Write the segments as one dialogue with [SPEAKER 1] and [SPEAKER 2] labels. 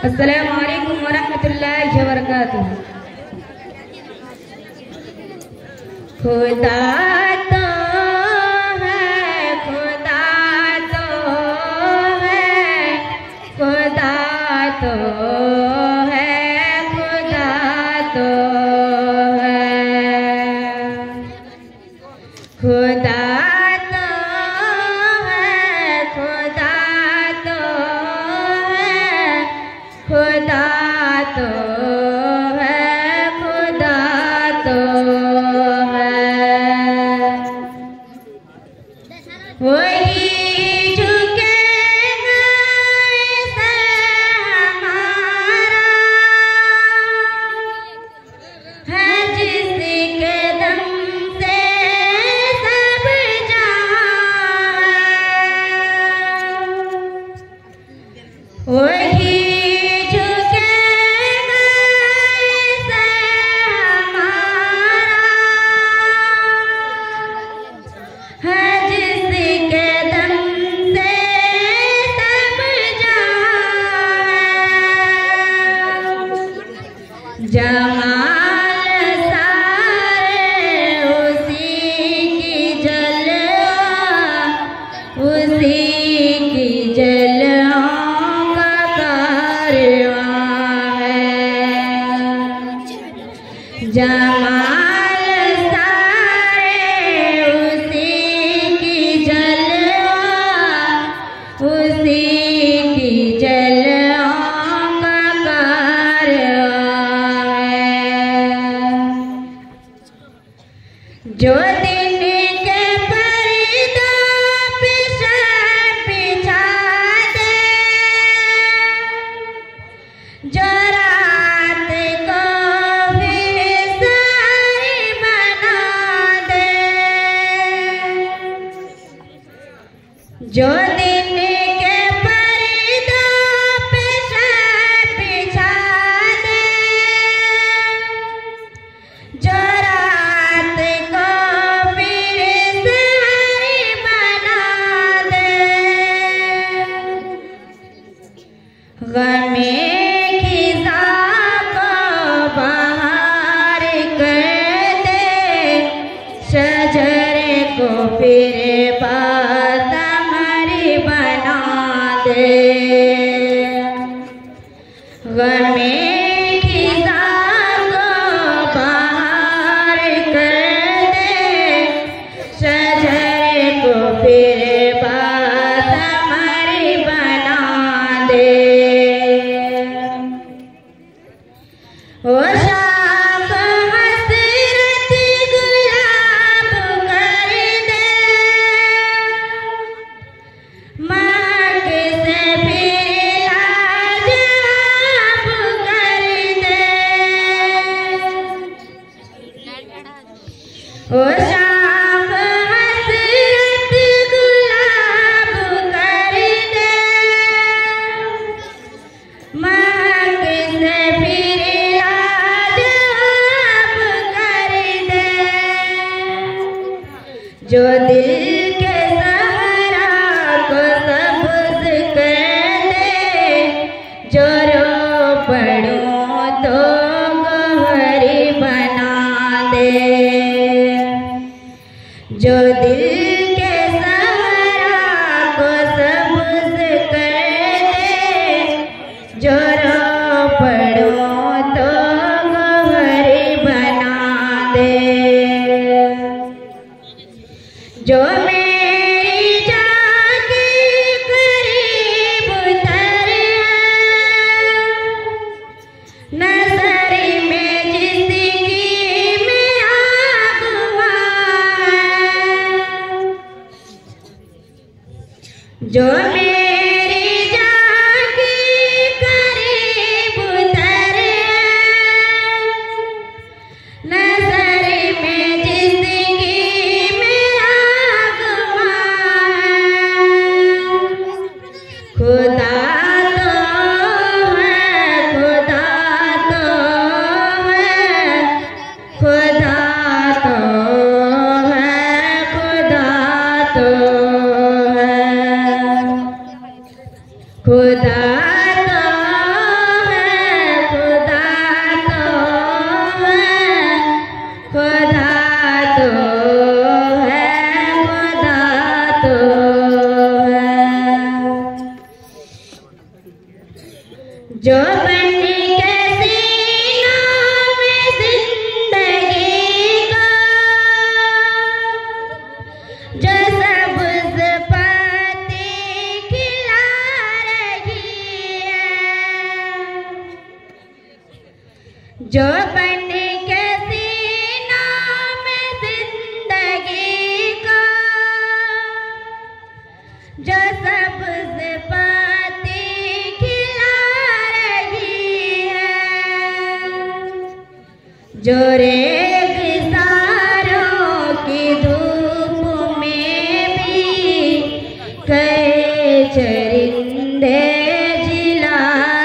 [SPEAKER 1] अस्सलामु अलैकुम वरहमतुल्लाहि वबरकातुहू। खुदा तो है, खुदा तो है, खुदा तो है, खुदा तो है, खुदा तो है, खुदा तो है, खुदा तो है, खुदा तो है। वही झुकेगा सर हमारा है, जिसके दम से सब जहां है। वही जमाल सारे उसी की जलवा, उसी की जलवाओं का कारवां है। जमाल सारे उसी की जलवा, उसी की जलवाओं का कारवां। जो दिन के पर्दा पे सर बिछा दे, जो रात को फिर सारी बना दे, जो दिन के पर्दा पे सर बिछा दे, जो गमे खिज़ां को बहार कर दे, शजरे को फिर बाज़मरी बना दे। गमे खिज़ां को बहार कर दे, शजरे को फिर बाज़मरी बना दे। ओ शाख हसरत गुलाब कर दे, महक से फिर लाजवाब कर दे। ओ शाख हसरत गुलाब कर दे, महक से फिर जो दिल के सहारा को सब्ज़ कर दे, जो रो पड़ूं तो गौहरी बना दे। जो दिल के सहारा को सब्ज़ कर दे, जो रो पड़ूं तो गौहरी बना दे। जो मेरी जान के करीब उतर नजर में जिंदगी में आगवा है। जो मेरी जान के करीब उतर नजर में जिंदगी खुदा तो है, खुदा तो है, खुदा तो है, खुदा तो है, खुदा तो जो बन के सीनों में जिंदगी का, जो सब्ज़ पत्ती खिला रही है, जो बन के सीनों में जिंदगी का, जो सब्ज़ पत्ती जो रेगिस्तानों की धूप में भी कई चरिंदे जिला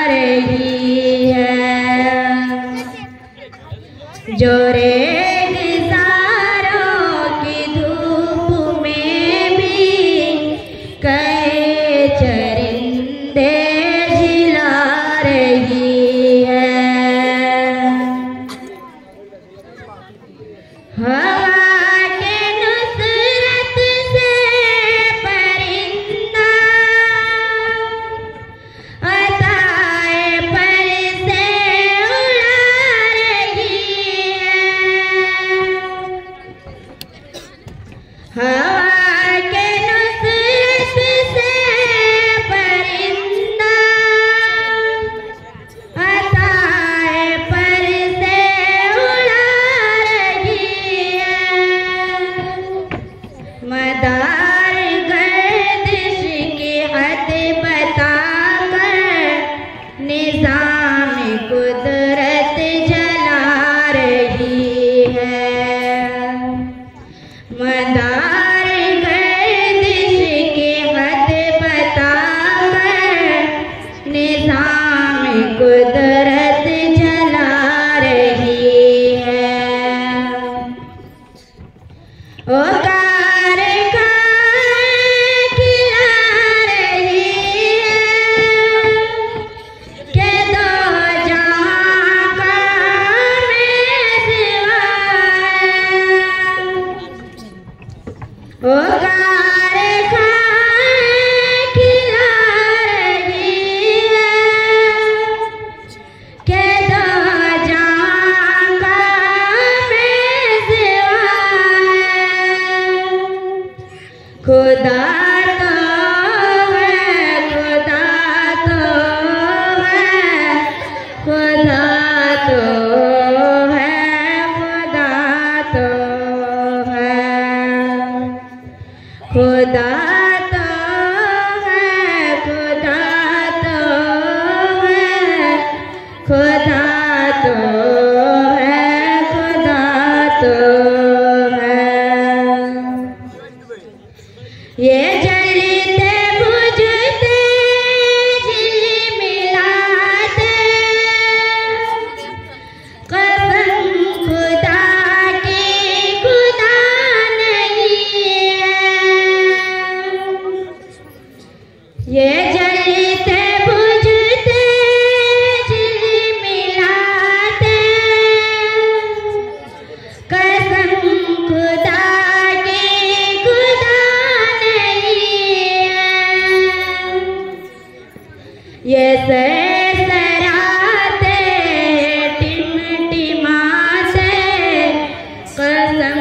[SPEAKER 1] रही है, जो रेगिस्तानों की धूप में भी कई चरिंदे जिला रही है। हवा के नुसरत से परिंदा अताए पर से उड़ा रही है, हवा के नुसरत से परिंदा अताए पर से मदार गर्दिश की हद बताकर निज़ाम कुदरत जला रही है, मदार गर्दिश की हद बताकर निज़ाम कुदरत जला रही है। ओ खुदा तो है, खुदा तो है, खुदा तो है, खुदा तो है, खुदा तो है, खुदा तो है, खुदा तो है, खुदा तो है। ये जलते बुझते झिलमिलाते कसम खुदा की खुदा नहीं है, ये जलते बुझते झिलमिलाते कसम खुदा ये सरसराते टिमटिमाते कसम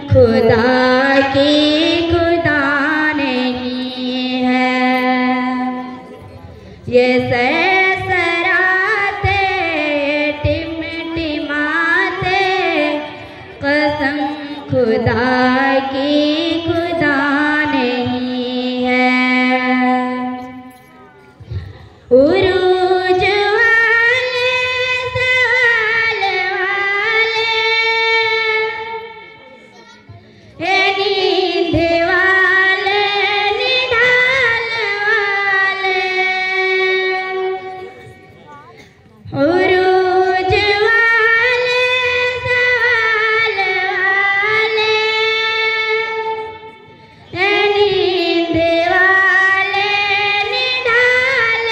[SPEAKER 1] खुदा की खुदा नहीं है, ये सरसराते टिमटिमाते कसम खुदा की खुदा नहीं है। उरूज वाले सवाल वाले, नींद वाले निढाल वाले, उरूज वाले सवाल वाले, नींद वाले निढाल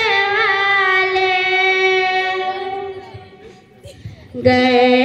[SPEAKER 1] गए